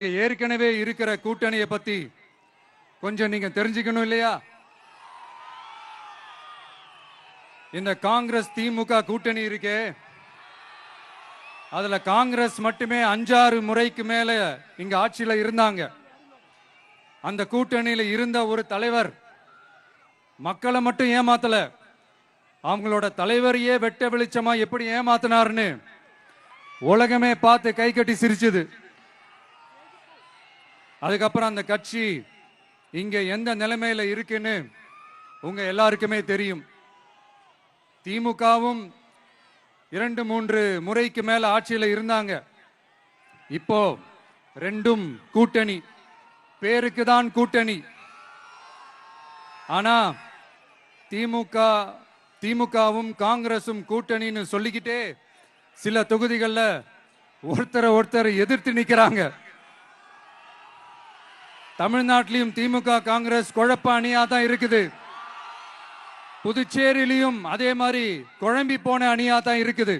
ஏற்கனவே இருக்கிற கூட்டணியை பத்தி கொஞ்சம் நீங்க தெரிஞ்சுக்கணும் இல்லையா? இந்த காங்கிரஸ் திமுக கூட்டணி இருக்கே, அதுல காங்கிரஸ் மட்டுமே 5-6 முறைக்கு மேல இங்க ஆட்சியில இருந்தாங்க. அந்த கூட்டணியில இருந்த ஒரு தலைவர் மக்களை மட்டும் ஏமாத்தல, அவங்களோட தலைவரையே வெட்ட வெளிச்சமா எப்படி ஏமாத்தினார்னு உலகமே பார்த்து கை கட்டி சிரிச்சது. அதுக்கப்புறம் அந்த கட்சி இங்க எந்த நிலைமையில இருக்குன்னு உங்க எல்லாருக்குமே தெரியும். திமுகவும் 2-3 முறைக்கு மேல ஆட்சியில இருந்தாங்க. இப்போ ரெண்டும் கூட்டணி, பேருக்கு தான் கூட்டணி. ஆனா திமுகவும் காங்கிரசும் கூட்டணின்னு சொல்லிக்கிட்டே சில தொகுதிகளில் ஒருத்தரை எதிர்த்து நிக்கிறாங்க. தமிழ்நாட்டிலையும் திமுக காங்கிரஸ் குழப்ப அணியா தான் இருக்குது. புதுச்சேரியிலையும் அதே மாதிரி குழம்பி போன அணியா தான் இருக்குது.